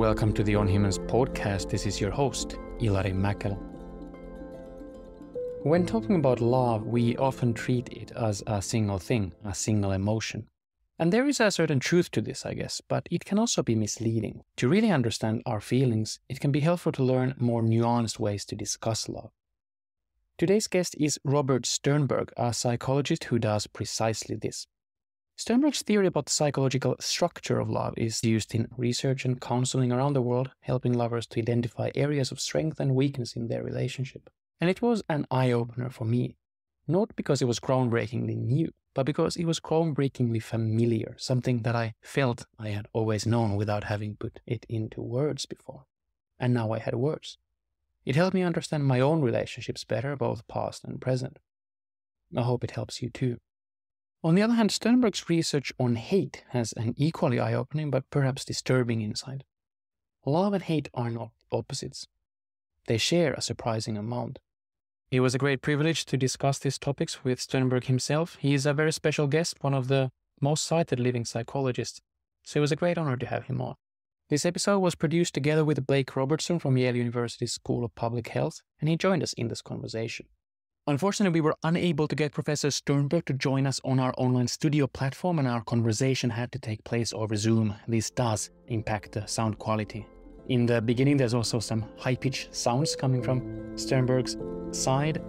Welcome to the On Humans podcast. This is your host, Ilari Mäkelä. When talking about love, we often treat it as a single thing, a single emotion. And there is a certain truth to this, I guess, but it can also be misleading. To really understand our feelings, it can be helpful to learn more nuanced ways to discuss love. Today's guest is Robert Sternberg, a psychologist who does precisely this. Sternberg's theory about the psychological structure of love is used in research and counseling around the world, helping lovers to identify areas of strength and weakness in their relationship. And it was an eye-opener for me, not because it was groundbreakingly new, but because it was groundbreakingly familiar, something that I felt I had always known without having put it into words before. And now I had words. It helped me understand my own relationships better, both past and present. I hope it helps you too. On the other hand, Sternberg's research on hate has an equally eye-opening but perhaps disturbing insight. Love and hate are not opposites. They share a surprising amount. It was a great privilege to discuss these topics with Sternberg himself. He is a very special guest, one of the most cited living psychologists, so it was a great honor to have him on. This episode was produced together with Blake Robertson from Yale University School of Public Health, and he joined us in this conversation. Unfortunately, we were unable to get Professor Sternberg to join us on our online studio platform, and our conversation had to take place over Zoom. This does impact the sound quality. In the beginning, there's also some high-pitched sounds coming from Sternberg's side.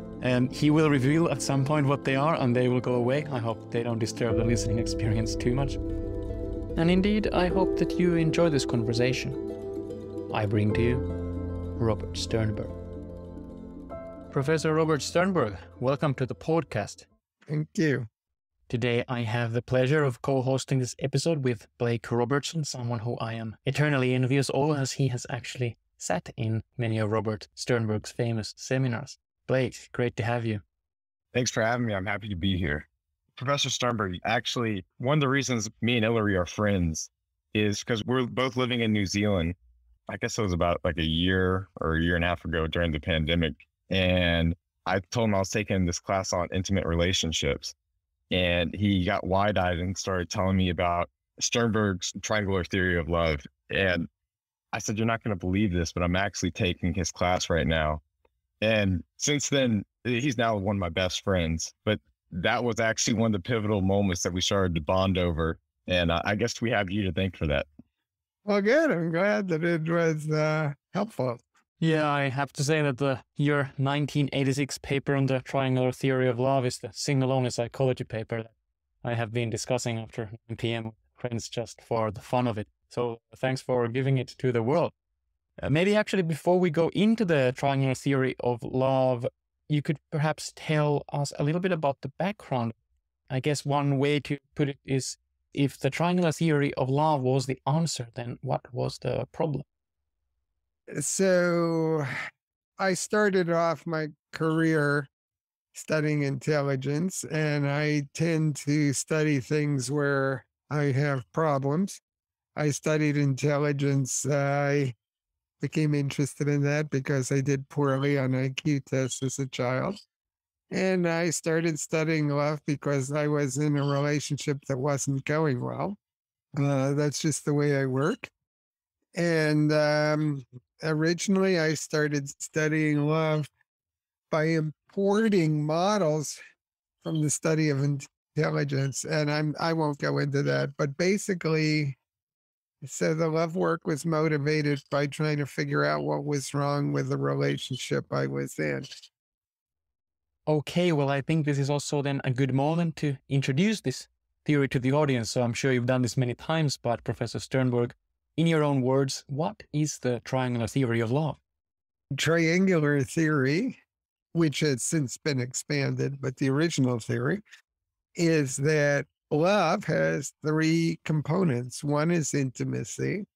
He will reveal at some point what they are, and they will go away. I hope they don't disturb the listening experience too much. And indeed, I hope that you enjoy this conversation. I bring to you Robert Sternberg. Professor Robert Sternberg, welcome to the podcast. Thank you. Today I have the pleasure of co-hosting this episode with Blake Robertson, someone who I am eternally envious of, as he has actually sat in many of Robert Sternberg's famous seminars. Blake, great to have you. Thanks for having me. I'm happy to be here. Professor Sternberg, actually, one of the reasons me and Ilari are friends is because we're both living in New Zealand. I guess it was about like a year or a year and a half ago during the pandemic. And I told him I was taking this class on intimate relationships. And he got wide-eyed and started telling me about Sternberg's triangular theory of love. And I said, you're not going to believe this, but I'm actually taking his class right now. And since then, he's now one of my best friends. But that was actually one of the pivotal moments that we started to bond over. And I guess we have you to thank for that. Well, good. I'm glad that it was helpful. Yeah, I have to say that your 1986 paper on the triangular theory of love is the single-only psychology paper that I have been discussing after 9 p.m. with friends just for the fun of it. So thanks for giving it to the world. Maybe actually before we go into the triangular theory of love, you could perhaps tell us a little bit about the background. I guess one way to put it is, if the triangular theory of love was the answer, then what was the problem? So I started off my career studying intelligence, and I tend to study things where I have problems. I studied intelligence. I became interested in that because I did poorly on IQ tests as a child. And I started studying love because I was in a relationship that wasn't going well. That's just the way I work. And originally, I started studying love by importing models from the study of intelligence. And I won't go into that, but basically, so the love work was motivated by trying to figure out what was wrong with the relationship I was in. Okay, well, I think this is also then a good moment to introduce this theory to the audience. So I'm sure you've done this many times, but Professor Sternberg, in your own words, what is the triangular theory of love? Triangular theory, which has since been expanded, but the original theory is that love has 3 components. One is intimacy,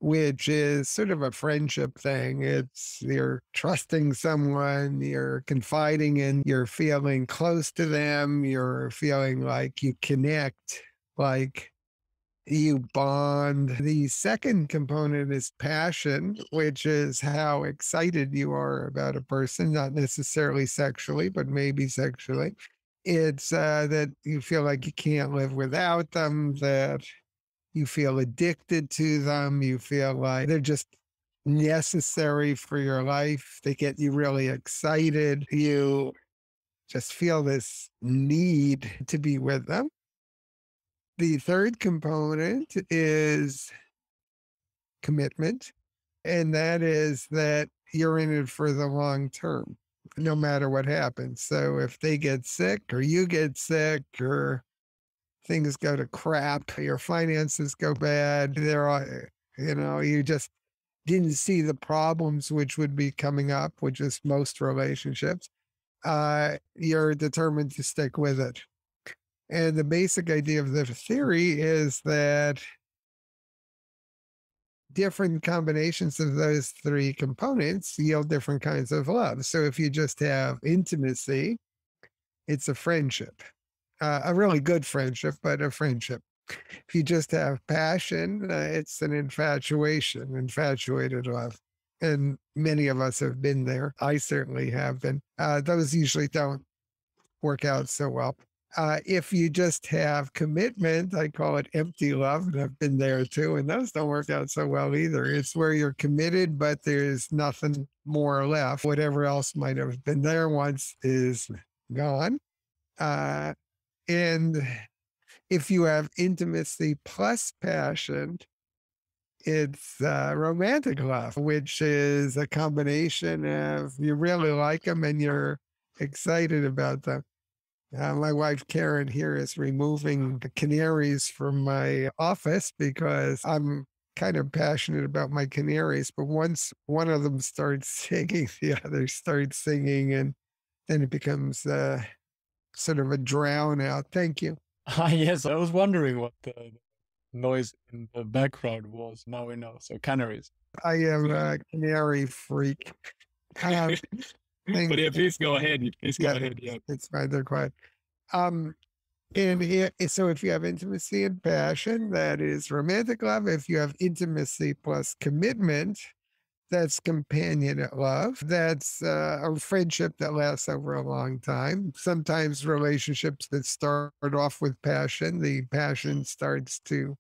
which is sort of a friendship thing. It's you're trusting someone, you're confiding in, you're feeling close to them, you're feeling like you connect, like you bond. The second component is passion, which is how excited you are about a person, not necessarily sexually, but maybe sexually. It's that you feel like you can't live without them, that You feel addicted to them. You feel like they're just necessary for your life. They get you really excited. You just feel this need to be with them. The third component is commitment, and that is that you're in it for the long term, no matter what happens. So if they get sick or you get sick or things go to crap, your finances go bad, you just didn't see the problems which would be coming up, which is most relationships, you're determined to stick with it. And the basic idea of the theory is that different combinations of those three components yield different kinds of love. So if you just have intimacy, it's a friendship, a really good friendship, but a friendship. If you just have passion, it's an infatuation, infatuated love. And many of us have been there. I certainly have been. Those usually don't work out so well. If you just have commitment, I call it empty love, and I've been there too, and those don't work out so well either. It's where you're committed, but there's nothing more left. Whatever else might have been there once is gone. And if you have intimacy plus passion, it's romantic love, which is a combination of you really like them and you're excited about them. My wife, Karen, here is removing the canaries from my office because I'm kind of passionate about my canaries. But once one of them starts singing, the other starts singing, and then it becomes sort of a drown out. Thank you. Yes, I was wondering what the noise in the background was. Now we know. So canaries. I am a canary freak. But please go ahead. Please go ahead. Yeah. It's fine. They're quiet. So if you have intimacy and passion, that is romantic love. If you have intimacy plus commitment, that's companionate love. That's a friendship that lasts over a long time. Sometimes relationships that start off with passion, the passion starts to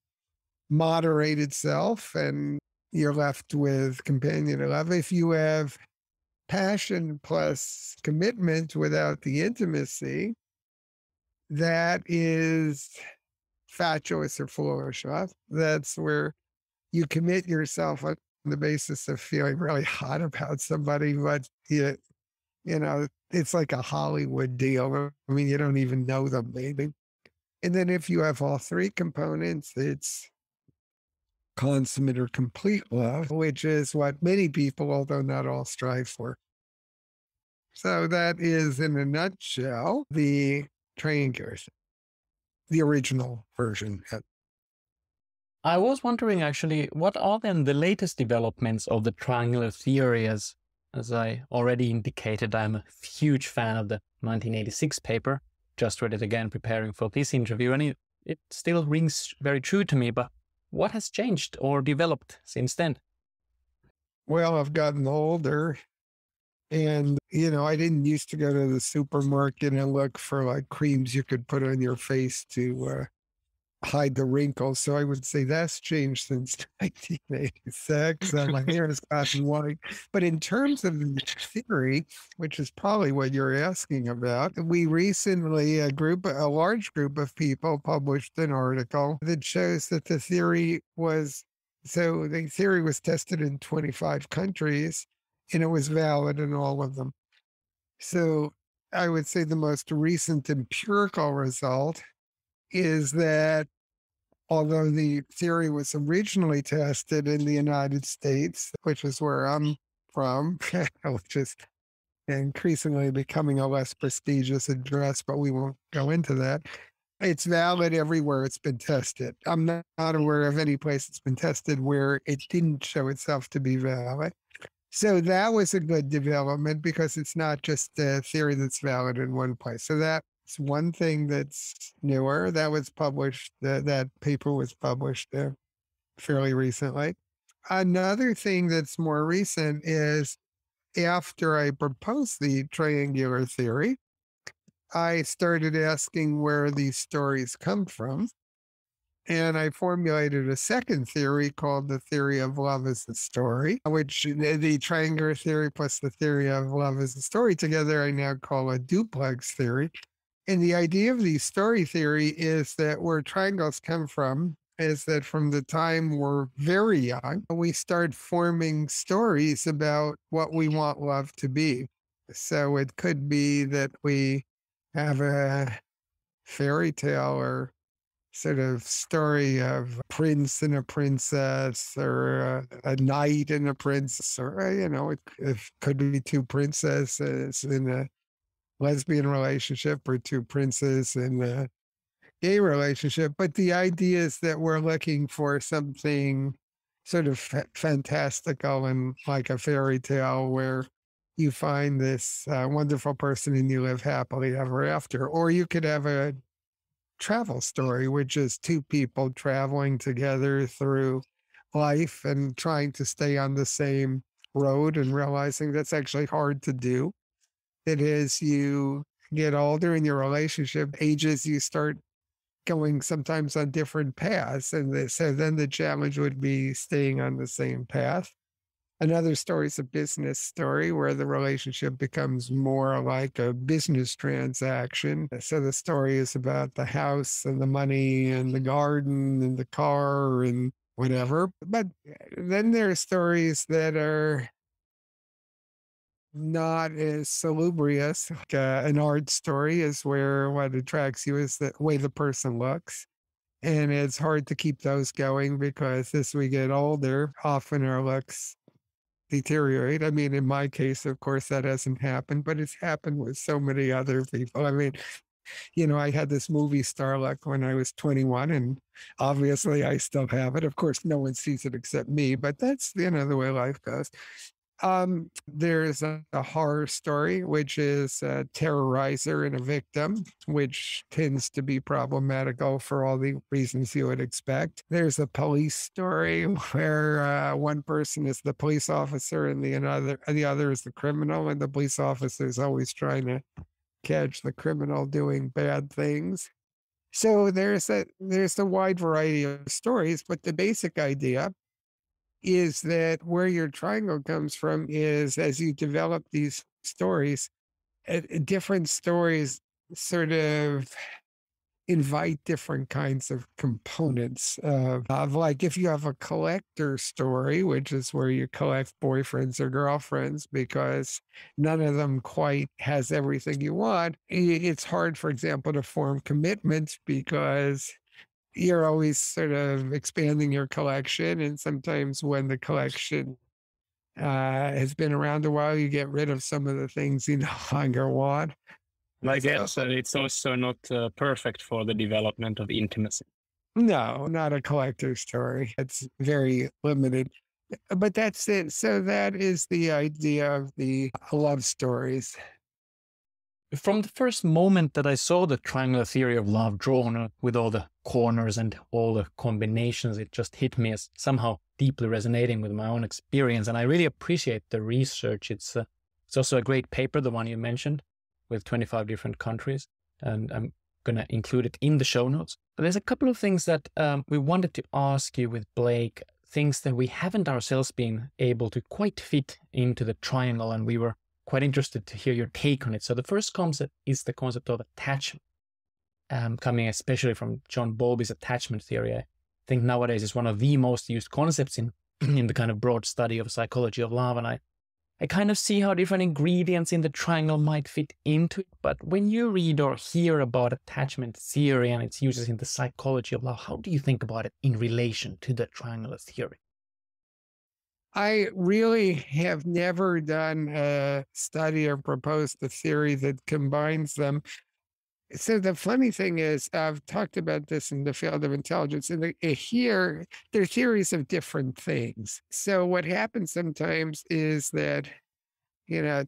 moderate itself and you're left with companionate love. If you have passion plus commitment without the intimacy, that is fatuous or foolish love. That's where you commit yourself on the basis of feeling really hot about somebody, but it's like a Hollywood deal. I mean, you don't even know them, maybe. And then if you have all three components, it's consummate or complete love, which is what many people, although not all, strive for. So that is, in a nutshell, the triangular, the original version. I was wondering, actually, what are then the latest developments of the triangular theory? As I already indicated, I'm a huge fan of the 1986 paper. Just read it again preparing for this interview, and it still rings very true to me. But what has changed or developed since then? Well, I've gotten older. And, I didn't used to go to the supermarket and look for like creams you could put on your face to hide the wrinkles. So I would say that's changed since 1986. My hair has gotten white. But in terms of the theory, which is probably what you're asking about, we recently, a large group of people published an article that shows that the theory was tested in 25 countries. And it was valid in all of them. So I would say the most recent empirical result is that although the theory was originally tested in the United States, which is where I'm from, which is increasingly becoming a less prestigious address, but we won't go into that. It's valid everywhere it's been tested. I'm not aware of any place it's been tested where it didn't show itself to be valid. So that was a good development because it's not just a theory that's valid in one place. So that's one thing that's newer. That was published, that paper was published fairly recently. Another thing that's more recent is after I proposed the triangular theory, I started asking where these stories come from. And I formulated a second theory called the theory of love as a story, which the triangular theory plus the theory of love as a story together, I now call a duplex theory. And the idea of the story theory is that where triangles come from is that from the time we're very young, we start forming stories about what we want love to be. So it could be that we have a fairy tale or sort of story of a prince and a princess or a knight and a princess, or, it could be two princesses in a lesbian relationship or two princes in a gay relationship. But the idea is that we're looking for something sort of fantastical and like a fairy tale where you find this wonderful person and you live happily ever after. Or you could have a travel story, which is two people traveling together through life and trying to stay on the same road and realizing that's actually hard to do. It is you get older in your relationship ages, you start going sometimes on different paths. And so then the challenge would be staying on the same path. Another story is a business story where the relationship becomes more like a business transaction. So the story is about the house and the money and the garden and the car and whatever. But then there are stories that are not as salubrious. Like, an art story is where what attracts you is the way the person looks. And it's hard to keep those going because as we get older, often our looks deteriorate. I mean, in my case, of course, that hasn't happened, but it's happened with so many other people. I mean, I had this movie star look when I was 21, and obviously I still have it. Of course, no one sees it except me, but that's, the way life goes. There's a horror story, which is a terrorizer and a victim, which tends to be problematical for all the reasons you would expect. There's a police story where one person is the police officer and the other is the criminal, and the police officer is always trying to catch the criminal doing bad things. So there's a wide variety of stories, but the basic idea is that where your triangle comes from is as you develop these stories, different stories sort of invite different kinds of components of like if you have a collector story, which is where you collect boyfriends or girlfriends because none of them quite has everything you want. It's hard, for example, to form commitments because you're always sort of expanding your collection. And sometimes when the collection has been around a while, you get rid of some of the things you no longer want. I guess it's also not perfect for the development of intimacy. No, not a collector story. It's very limited. But that's it. So that is the idea of the love stories. From the first moment that I saw the triangular theory of love drawn with all the corners and all the combinations, it just hit me as somehow deeply resonating with my own experience. And I really appreciate the research. It's also a great paper, the one you mentioned, with 25 different countries. And I'm going to include it in the show notes. But there's a couple of things that we wanted to ask you with Blake, things that we haven't ourselves been able to quite fit into the triangle. And we were quite interested to hear your take on it. So the first concept is the concept of attachment, coming especially from John Bowlby's attachment theory. I think nowadays is one of the most used concepts in the kind of broad study of psychology of love. And I kind of see how different ingredients in the triangle might fit into it. But when you read or hear about attachment theory and its uses in the psychology of love, how do you think about it in relation to the triangular theory? I really have never done a study or proposed a theory that combines them. So the funny thing is, I've talked about this in the field of intelligence, and here they're theories of different things. So what happens sometimes is that,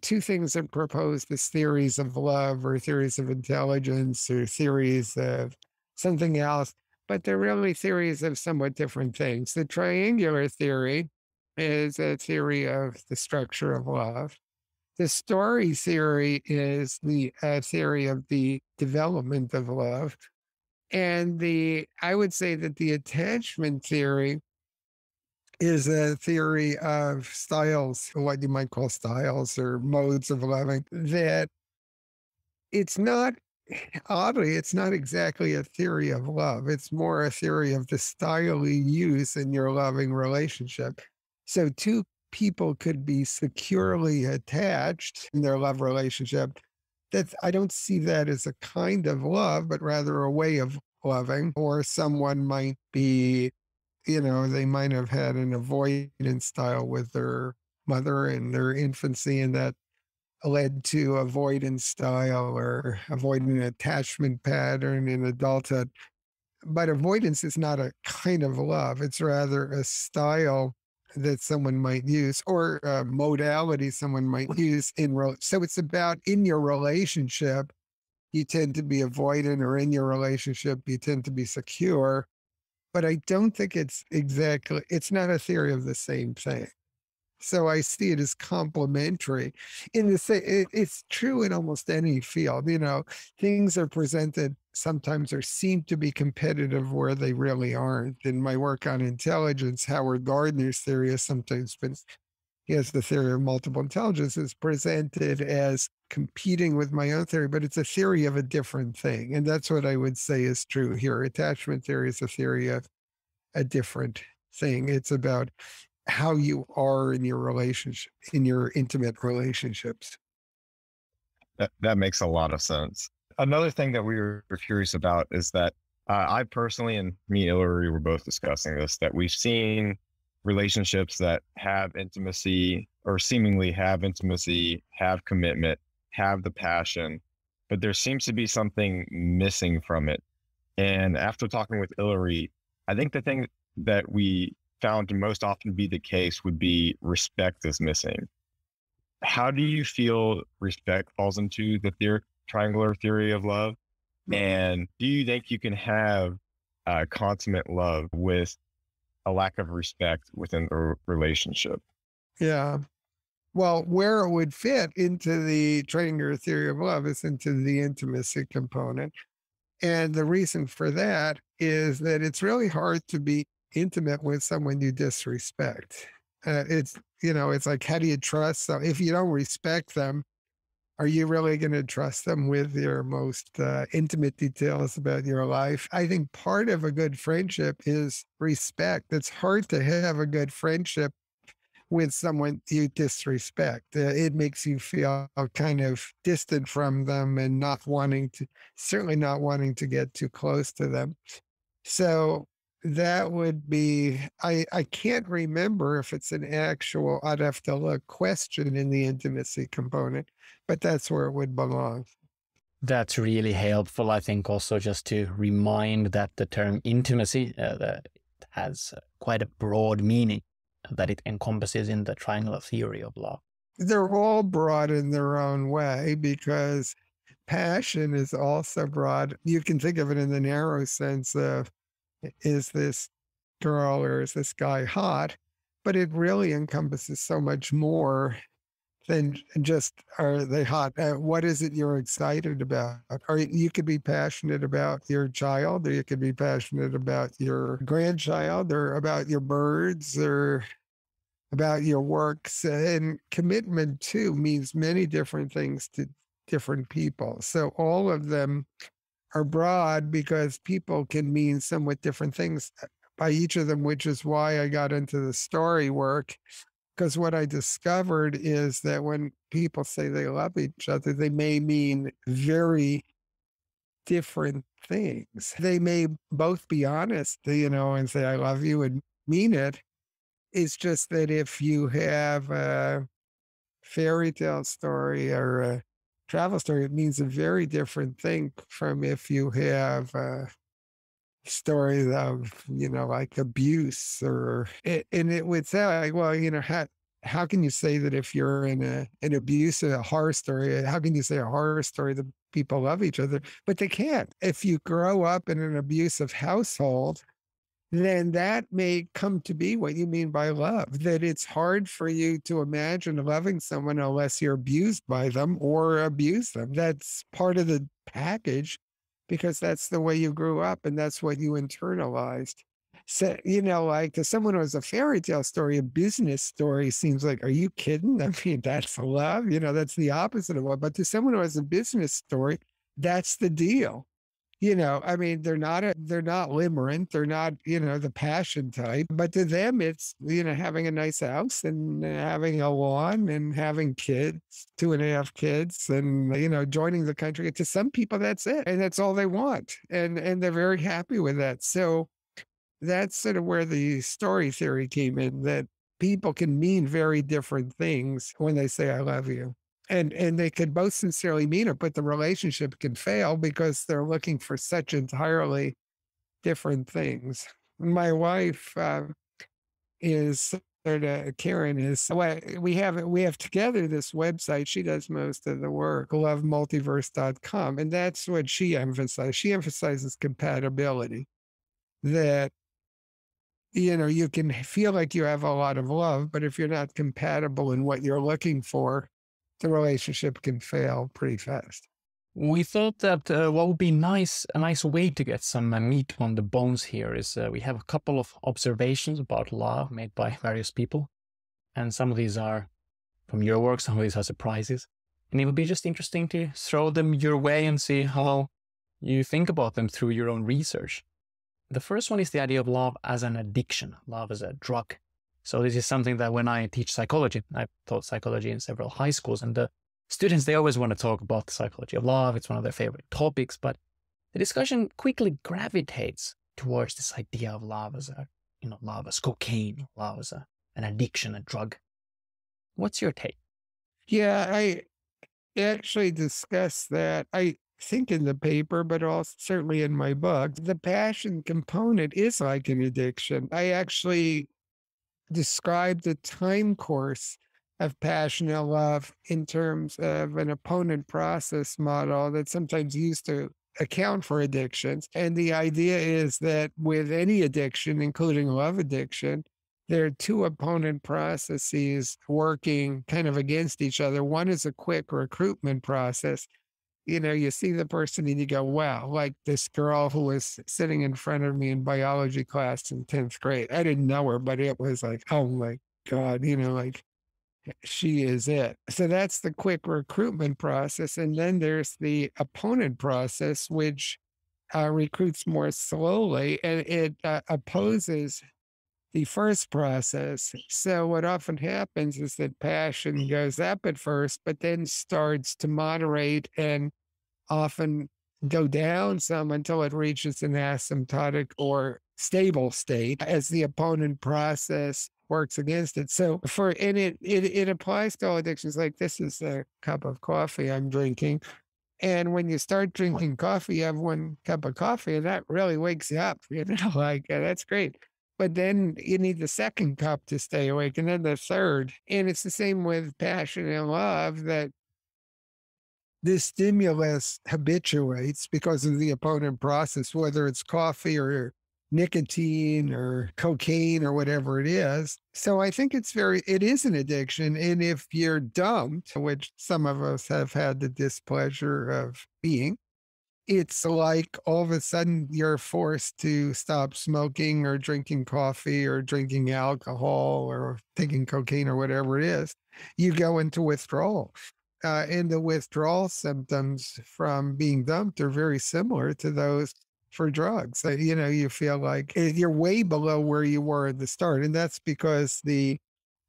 two things are proposed as theories of love or theories of intelligence or theories of something else, but they're really theories of somewhat different things. The triangular theory is a theory of the structure of love. The story theory is the theory of the development of love. And I would say that the attachment theory is a theory of styles, what you might call styles or modes of loving, that it's not, oddly, it's not exactly a theory of love. It's more a theory of the style you use in your loving relationship. So two people could be securely attached in their love relationship. I don't see that as a kind of love, but rather a way of loving. Or someone might be, they might have had an avoidance style with their mother in their infancy, and that led to avoidance style or avoiding an attachment pattern in adulthood. But avoidance is not a kind of love. It's rather a style that someone might use, or a modality someone might use so it's about, in your relationship, you tend to be avoidant, or in your relationship, you tend to be secure. But I don't think it's not a theory of the same thing. So I see it as complementary. It's true in almost any field. Things are presented sometimes or seem to be competitive where they really aren't. In my work on intelligence, Howard Gardner's theory has sometimes been, he has the theory of multiple intelligence, is presented as competing with my own theory, but it's a theory of a different thing. And that's what I would say is true here. Attachment theory is a theory of a different thing. It's about how you are in your relationship, in your intimate relationships. That makes a lot of sense. Another thing that we were curious about is that I personally, and me and Ilari were both discussing this, that we've seen relationships that have intimacy, or seemingly have intimacy, have commitment, have the passion, but there seems to be something missing from it. And after talking with Ilari, I think the thing that we found to most often be the case would be respect is missing. How do you feel respect falls into the triangular theory of love? And do you think you can have consummate love with a lack of respect within the relationship? Yeah. Well, where it would fit into the triangular theory of love is into the intimacy component. And the reason for that is that it's really hard to be intimate with someone you disrespect. It's like, how do you trust them? If you don't respect them, are you really going to trust them with your most intimate details about your life? I think part of a good friendship is respect. It's hard to have a good friendship with someone you disrespect. It makes you feel kind of distant from them and certainly not wanting to get too close to them. So that would be, I can't remember if it's an actual, I'd have to look, question in the intimacy component, but that's where it would belong. That's really helpful, I think, also just to remind that the term intimacy that has quite a broad meaning that it encompasses in the triangular theory of love. They're all broad in their own way, because passion is also broad. You can think of it in the narrow sense of, is this girl or is this guy hot? But it really encompasses so much more than just, are they hot? What is it you're excited about? Or you could be passionate about your child, or you could be passionate about your grandchild, or about your birds, or about your works. And commitment too means many different things to different people. So all of them are broad because people can mean somewhat different things by each of them, which is why I got into the story work. Because what I discovered is that when people say they love each other, they may mean very different things. They may both be honest, and say, I love you, and mean it. It's just that if you have a fairy tale story or a travel story, it means a very different thing from if you have stories of, like abuse, and it would say, like, well, how can you say that if you're in an abuse, a horror story, how can you say a horror story that people love each other? But they can't. If you grow up in an abusive household, then that may come to be what you mean by love, that it's hard for you to imagine loving someone unless you're abused by them or abuse them. That's part of the package, because that's the way you grew up and that's what you internalized. So, like to someone who has a fairy tale story, a business story seems like, are you kidding? I mean, that's love, that's the opposite of love. But to someone who has a business story, that's the deal. I mean, they're not limerent. They're not, the passion type, but to them, it's, having a nice house and having a lawn and having kids, 2.5 kids and, joining the country. To some people, that's it. And that's all they want. And they're very happy with that. So that's sort of where the story theory came in, that people can mean very different things when they say, I love you. And they could both sincerely mean it, but the relationship can fail because they're looking for such entirely different things. My wife is Karen is, we have together this website. She does most of the work, lovemultiverse.com. And that's what she emphasizes. She emphasizes compatibility, that you can feel like you have a lot of love, but if you're not compatible in what you're looking for, the relationship can fail pretty fast. We thought that what would be a nice way to get some meat on the bones here is we have a couple of observations about love made by various people. And some of these are from your work, some of these are surprises. And it would be just interesting to throw them your way and see how you think about them through your own research. The first one is the idea of love as an addiction, love as a drug. So this is something that when I teach psychology, I've taught psychology in several high schools, and the students, they always want to talk about the psychology of love. It's one of their favorite topics, but the discussion quickly gravitates towards this idea of love as love as cocaine, love as an addiction, a drug. What's your take? Yeah, I actually discussed that. I think in the paper, but also certainly in my book, the passion component is like an addiction. I actually described the time course of passionate love in terms of an opponent process model that's sometimes used to account for addictions. And the idea is that with any addiction, including love addiction, there are two opponent processes working kind of against each other. One is a quick recruitment process. You see the person and you go, wow, like this girl who was sitting in front of me in biology class in 10th grade. I didn't know her, but it was like, oh my God, like she is it. So that's the quick recruitment process. And then there's the opponent process, which recruits more slowly, and it opposes the first process. So what often happens is that passion goes up at first, but then starts to moderate and often go down some until it reaches an asymptotic or stable state as the opponent process works against it. So it applies to all addictions. Like, this is a cup of coffee I'm drinking. And when you start drinking coffee, you have one cup of coffee and that really wakes you up, that's great. But then you need the second cup to stay awake, and then the third. And it's the same with passion and love, that this stimulus habituates because of the opponent process, whether it's coffee or nicotine or cocaine or whatever it is. So I think it is an addiction. And if you're dumped, which some of us have had the displeasure of being, it's like all of a sudden you're forced to stop smoking or drinking coffee or drinking alcohol or taking cocaine or whatever it is. You go into withdrawal. And the withdrawal symptoms from being dumped are very similar to those for drugs. You feel like you're way below where you were at the start. And that's because the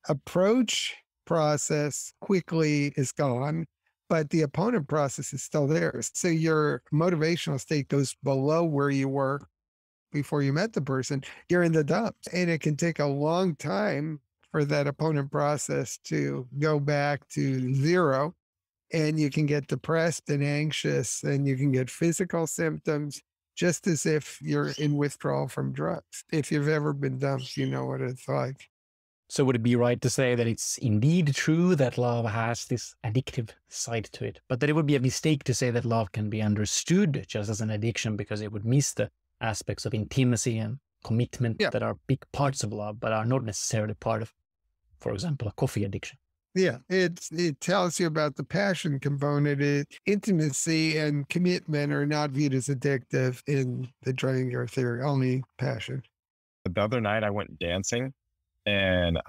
approach process quickly is gone, but the opponent process is still there. So your motivational state goes below where you were before you met the person. You're in the dumps, and it can take a long time for that opponent process to go back to zero. And you can get depressed and anxious, and you can get physical symptoms, just as if you're in withdrawal from drugs. If you've ever been dumped, you know what it's like. So would it be right to say that it's indeed true that love has this addictive side to it, but that it would be a mistake to say that love can be understood just as an addiction, because it would miss the aspects of intimacy and commitment that are big parts of love, but are not necessarily part of, for example, a coffee addiction? it tells you about the passion component. Intimacy and commitment are not viewed as addictive in the triangular theory, only passion. The other night I went dancing and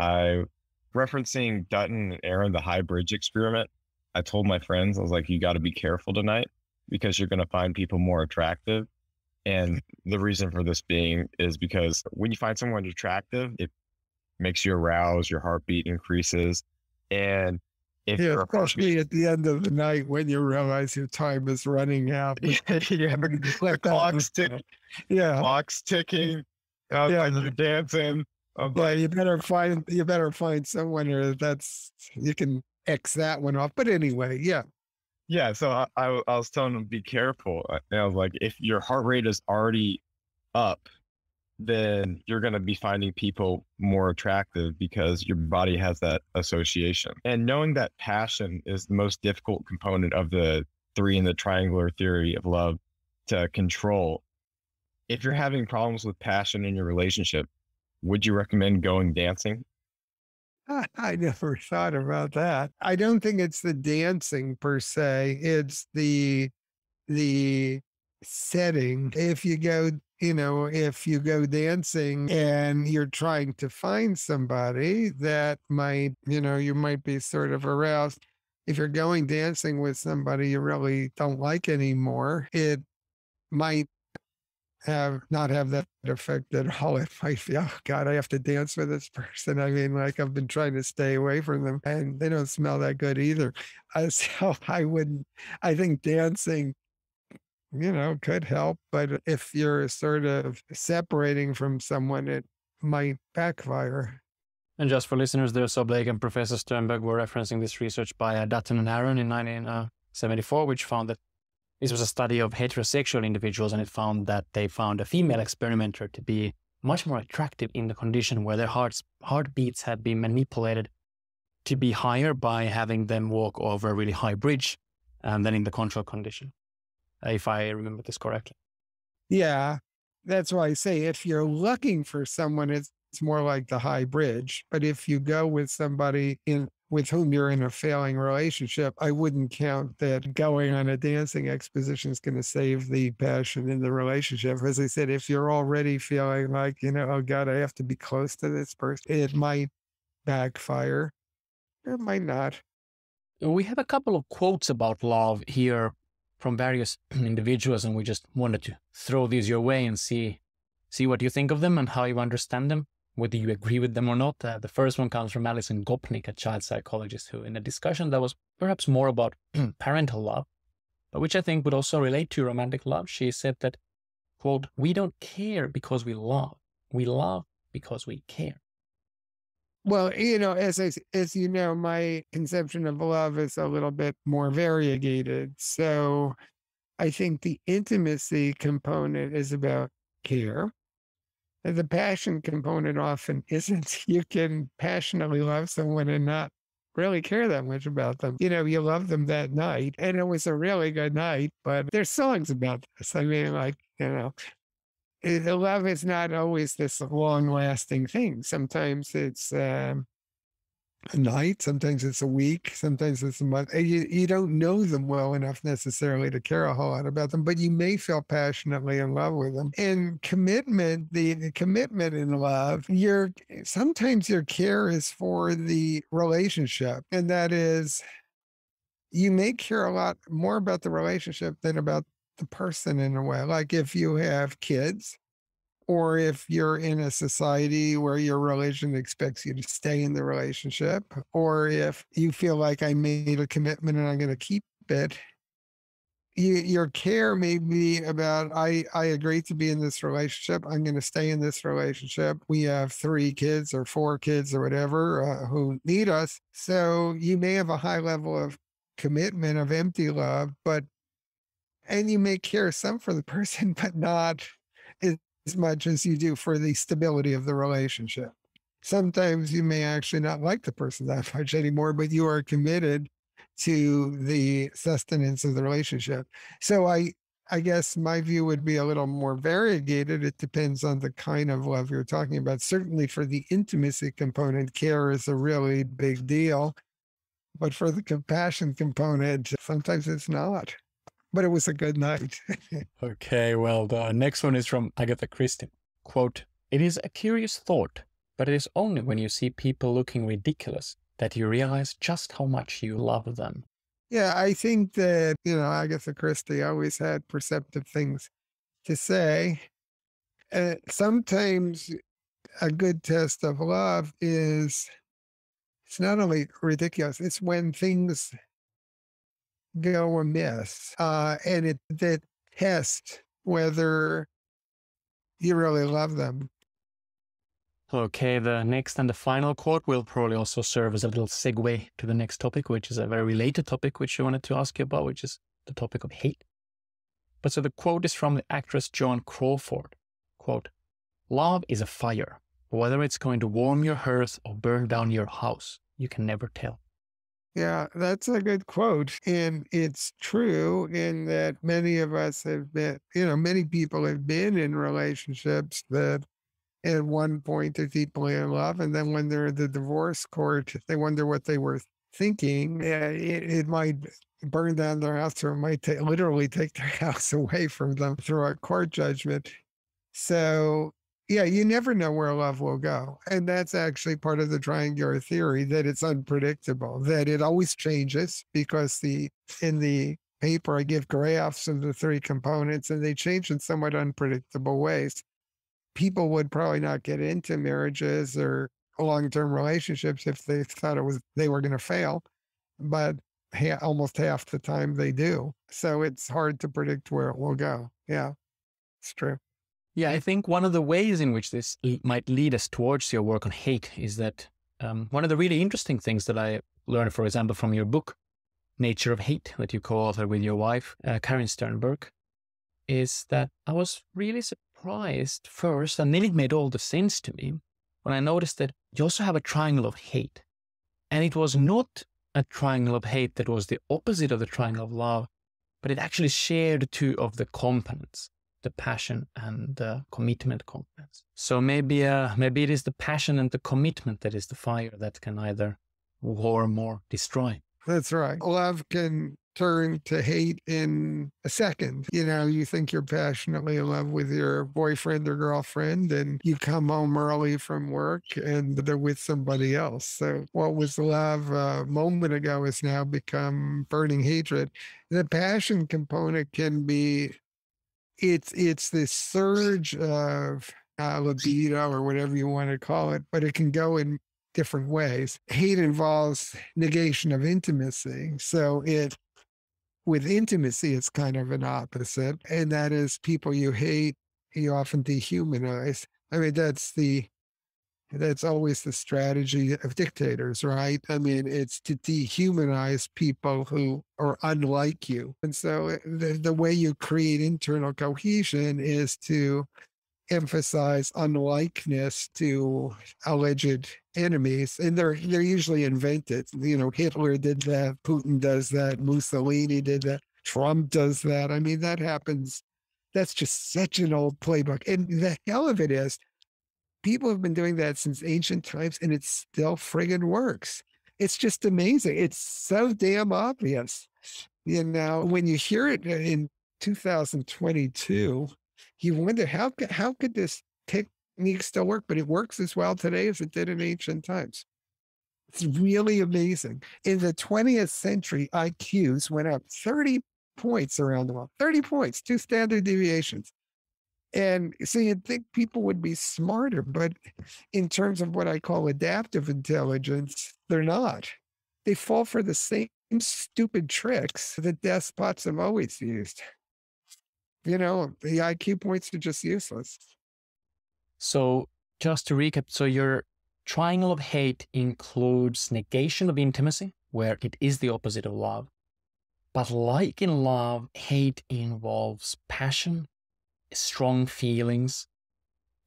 referencing Dutton and Aaron, the high bridge experiment. I told my friends, I was like, you got to be careful tonight because you're going to find people more attractive. And the reason for this being is because when you find someone attractive, it makes you arouse, your heartbeat increases. And if Yeah, you're a especially at the end of the night when you realize your time is running out. yeah, the clock's ticking. Yeah. Clock's ticking. Yeah. You're dancing. Yeah, you better find someone you can X that one off. But anyway, yeah. Yeah. So I was telling them, be careful. And I was like, if your heart rate is already up, then you're going to be finding people more attractive because your body has that association. And knowing that passion is the most difficult component of the three in the triangular theory of love to control. If you're having problems with passion in your relationship, would you recommend going dancing? I never thought about that. I don't think it's the dancing per se. It's the setting. If you go dancing and you're trying to find somebody that might, you might be sort of aroused. If you're going dancing with somebody you really don't like anymore, it might not have that effect at all. It might be, oh God, I have to dance with this person. I mean, like I've been trying to stay away from them and they don't smell that good either. So I think dancing, could help. But if you're sort of separating from someone, it might backfire. And just for listeners there, so Blake and Professor Sternberg were referencing this research by Dutton and Aaron in 1974, which found that this was a study of heterosexual individuals, and it found that they found a female experimenter to be much more attractive in the condition where their heartbeats had been manipulated to be higher by having them walk over a really high bridge than in the control condition, if I remember this correctly. Yeah, that's why I say if you're looking for someone, it's more like the high bridge. But if you go with somebody with whom you're in a failing relationship, I wouldn't count that going on a dancing exposition is going to save the passion in the relationship. As I said, if you're already feeling like, oh God, I have to be close to this person, it might backfire. It might not. We have a couple of quotes about love here from various individuals, and we just wanted to throw these your way and see what you think of them and how you understand them, whether you agree with them or not. The first one comes from Alison Gopnik, a child psychologist, who in a discussion that was perhaps more about parental love, but which I think would also relate to romantic love, she said that, quote, "We don't care because we love because we care." Well, as you know, my conception of love is a little bit more variegated. So I think the intimacy component is about care. And the passion component often isn't. You can passionately love someone and not really care that much about them. You love them that night and it was a really good night, but there's songs about this. I mean, love is not always this long-lasting thing. Sometimes it's a night, sometimes it's a week, sometimes it's a month. You don't know them well enough necessarily to care a whole lot about them, but you may feel passionately in love with them. And commitment, the commitment in love, sometimes your care is for the relationship, and that is, you may care a lot more about the relationship than about the person in a way. Like if you have kids, or if you're in a society where your religion expects you to stay in the relationship, or if you feel like I made a commitment and I'm going to keep it, your care may be about, I agreed to be in this relationship. I'm going to stay in this relationship. We have 3 kids or 4 kids or whatever who need us. So you may have a high level of commitment, of empty love, and you may care some for the person, but not as much as you do for the stability of the relationship. Sometimes you may actually not like the person that much anymore, but you are committed to the sustenance of the relationship. So I guess my view would be a little more variegated. It depends on the kind of love you're talking about. Certainly for the intimacy component, care is a really big deal. But for the compassion component, sometimes it's not. But it was a good night. Okay, well, the next one is from Agatha Christie. Quote, "It is a curious thought, but it is only when you see people looking ridiculous that you realize just how much you love them." Yeah, I think that, Agatha Christie always had perceptive things to say. Sometimes a good test of love is it's not only ridiculous, it's when things go amiss. And that test whether you really love them. Okay, the next and the final quote will probably also serve as a little segue to the next topic, which is a very related topic, which I wanted to ask you about, which is the topic of hate. But so the quote is from the actress Joan Crawford. Quote, "Love is a fire. Whether it's going to warm your hearth or burn down your house, you can never tell." Yeah, that's a good quote. And it's true in that many of us have been, many people have been in relationships that at one point they're deeply in love. And then when they're in the divorce court, they wonder what they were thinking. It might burn down their house, or it might literally take their house away from them through a court judgment. So yeah, you never know where love will go. And that's actually part of the triangular theory, that it's unpredictable, that it always changes, because in the paper I give graphs of the three components, and they change in somewhat unpredictable ways. People would probably not get into marriages or long-term relationships if they thought they were going to fail, but almost half the time they do. So it's hard to predict where it will go. Yeah, it's true. Yeah, I think one of the ways in which this might lead us towards your work on hate is that one of the really interesting things that I learned, for example, from your book, Nature of Hate, that you co-authored with your wife, Karen Sternberg, is that I was really surprised first, and then it made all the sense to me, when I noticed that you also have a triangle of hate. And it was not a triangle of hate that was the opposite of the triangle of love, but it actually shared two of the components, the passion and the commitment components. So maybe it is the passion and the commitment that is the fire that can either warm or destroy. That's right. Love can turn to hate in a second. You think you're passionately in love with your boyfriend or girlfriend, and you come home early from work and they're with somebody else. So what was love a moment ago has now become burning hatred. The passion component can be, it's this surge of libido or whatever you want to call it, but it can go in different ways. Hate involves negation of intimacy. So with intimacy, it's kind of an opposite. And that is, people you hate, you often dehumanize. I mean, that's always the strategy of dictators, right? I mean, it's to dehumanize people who are unlike you. And so the way you create internal cohesion is to emphasize unlikeness to alleged enemies, and they're usually invented. Hitler did that, Putin does that, Mussolini did that, Trump does that. I mean, that happens. That's just such an old playbook. And the hell of it is, people have been doing that since ancient times, and it still friggin' works. It's just amazing. It's so damn obvious. When you hear it in 2022, you wonder how could this technique still work, but it works as well today as it did in ancient times. It's really amazing. In the 20th century, IQs went up 30 points around the world. 30 points, 2 standard deviations. And so you'd think people would be smarter, but in terms of what I call adaptive intelligence, they're not. They fall for the same stupid tricks that despots have always used. The IQ points are just useless. So just to recap, so your triangle of hate includes negation of intimacy, where it is the opposite of love. But like in love, hate involves passion, strong feelings,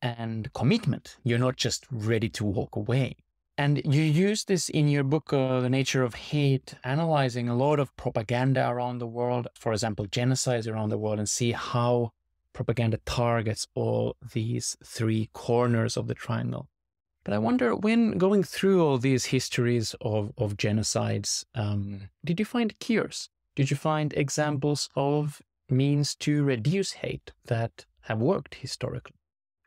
and commitment. You're not just ready to walk away. And you use this in your book, The Nature of Hate, analyzing a lot of propaganda around the world, for example, genocides around the world, and see how propaganda targets all these three corners of the triangle. But I wonder, when going through all these histories of genocides, did you find cures? Did you find examples of means to reduce hate that have worked historically?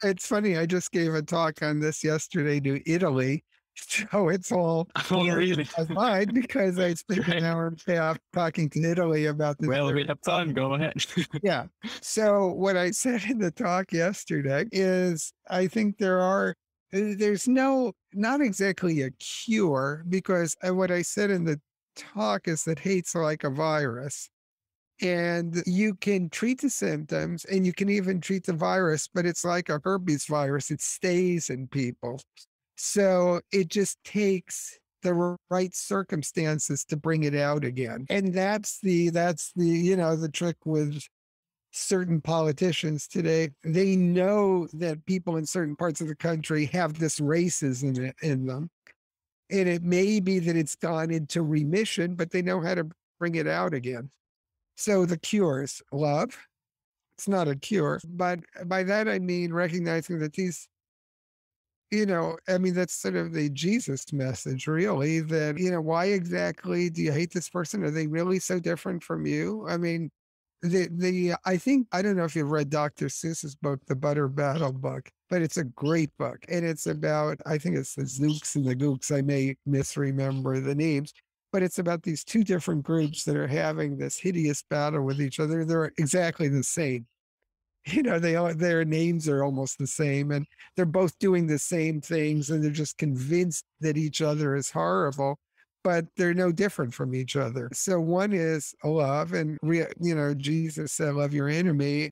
It's funny. I just gave a talk on this yesterday to Italy. So it's all Oh, really? mine because I spent an hour and a half talking to Italy about this. Well, we have time. Go ahead. Yeah. So what I said in the talk yesterday is I think there's not exactly a cure, because what I said in the talk is that hate's like a virus. And you can treat the symptoms and you can even treat the virus, but it's like a herpes virus. It stays in people. So it just takes the right circumstances to bring it out again. And that's the trick with certain politicians today. They know that people in certain parts of the country have this racism in them. And it may be that it's gone into remission, but they know how to bring it out again. So the cure is love. It's not a cure, but by that I mean recognizing that these, that's sort of the Jesus message, really, that, why exactly do you hate this person? Are they really so different from you? I mean, I don't know if you've read Dr. Seuss's book, The Butter Battle book, but it's a great book. And it's about, I think it's the Zooks and the Gooks. I may misremember the names, but it's about these two different groups that are having this hideous battle with each other. They're exactly the same. Their names are almost the same, and they're both doing the same things, and they're just convinced that each other is horrible, but they're no different from each other. So one is love, and Jesus said, love your enemy.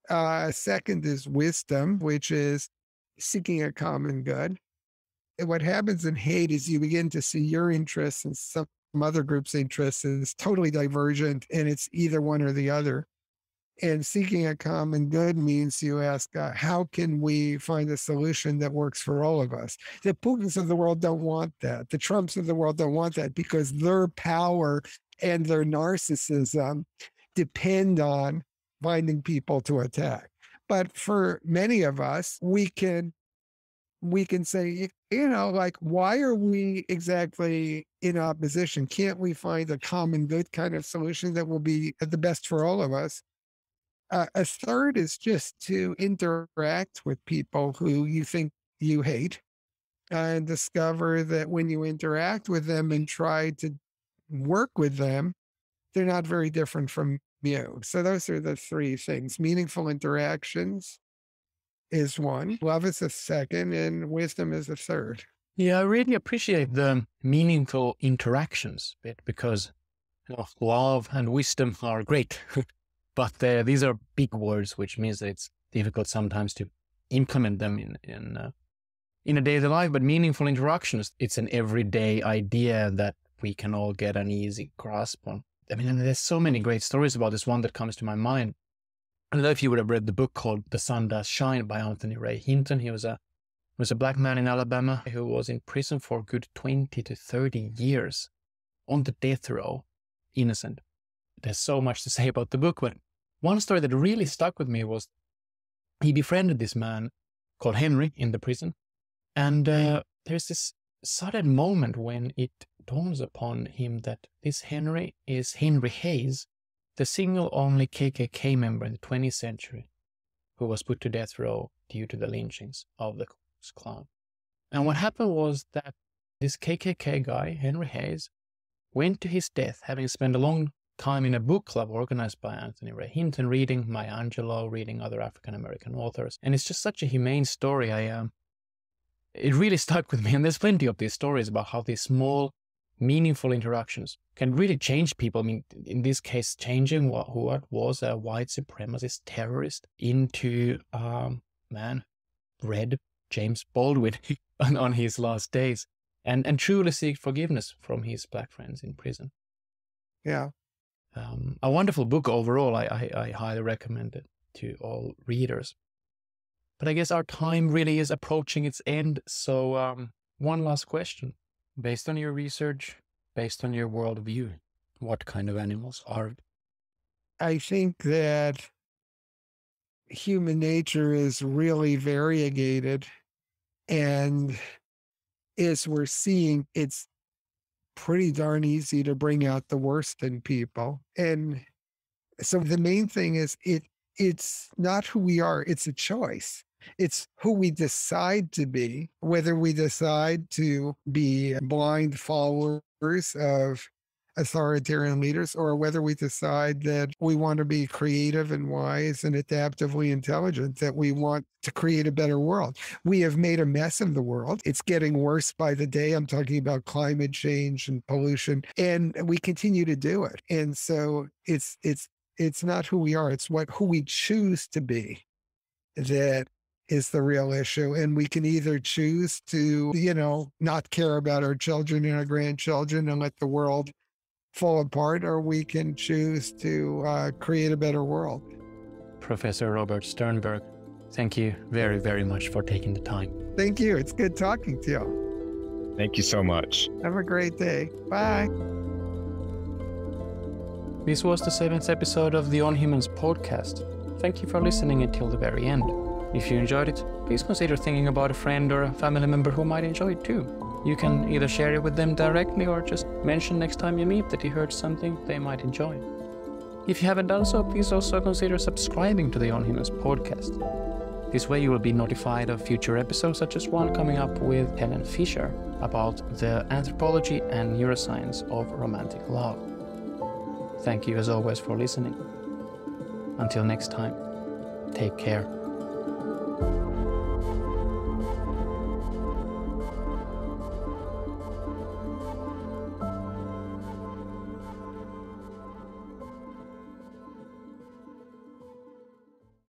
Second is wisdom, which is seeking a common good. And what happens in hate is you begin to see your interests and some other group's interests as totally divergent, and it's either one or the other. And seeking a common good means you ask, how can we find a solution that works for all of us? The Putins of the world don't want that. The Trumps of the world don't want that, because their power and their narcissism depend on finding people to attack. But for many of us, we can say, why are we exactly in opposition? Can't we find a common good kind of solution that will be the best for all of us? A third is just to interact with people who you think you hate, and discover that when you interact with them and try to work with them, they're not very different from you. So those are the three things. Meaningful interactions is one, love is a second, and wisdom is a third. Yeah, I really appreciate the meaningful interactions bit, because love and wisdom are great. But these are big words, which means that it's difficult sometimes to implement them in a daily life. But meaningful interactions, it's an everyday idea that we can all get an easy grasp on. I mean, and there's so many great stories about this. One that comes to my mind, I don't know if you would have read the book called The Sun Does Shine by Anthony Ray Hinton. He was a black man in Alabama who was in prison for a good 20 to 30 years on the death row, innocent. There's so much to say about the book, but one story that really stuck with me was he befriended this man called Henry in the prison. And there's this sudden moment when it dawns upon him that this Henry is Henry Hayes, the single only KKK member in the 20th century who was put to death row due to the lynchings of the Ku Klux Klan. And what happened was that this KKK guy, Henry Hayes, went to his death having spent a long time in a book club organized by Anthony Ray Hinton, reading Maya Angelou, reading other African-American authors. And it's just such a humane story. It really stuck with me. And there's plenty of these stories about how these small, meaningful interactions can really change people. I mean, in this case, changing what was a white supremacist terrorist into, Red James Baldwin on his last days, and truly seek forgiveness from his black friends in prison. Yeah. A wonderful book overall. I highly recommend it to all readers. But I guess our time really is approaching its end. So one last question. Based on your research, based on your worldview, what kind of animals are we? I think that human nature is really variegated, and is we're seeing it's pretty darn easy to bring out the worst in people. And so the main thing is it's not who we are, it's a choice. It's who we decide to be, whether we decide to be blind followers of authoritarian leaders or whether we decide that we want to be creative and wise and adaptively intelligent, that we want to create a better world. We have made a mess of the world. It's getting worse by the day. I'm talking about climate change and pollution, and we continue to do it. And so it's not who we are. It's who we choose to be that is the real issue. And we can either choose to, not care about our children and our grandchildren and let the world fall apart, or we can choose to create a better world. Professor Robert Sternberg, thank you very, very much for taking the time. Thank you. It's good talking to you. Thank you so much. Have a great day. Bye. This was the 7th episode of the On Humans podcast. Thank you for listening until the very end. If you enjoyed it, please consider thinking about a friend or a family member who might enjoy it too. You can either share it with them directly or just mention next time you meet that you heard something they might enjoy. If you haven't done so, please also consider subscribing to the On Humans podcast. This way you will be notified of future episodes, such as one coming up with Helen Fisher about the anthropology and neuroscience of romantic love. Thank you as always for listening. Until next time, take care.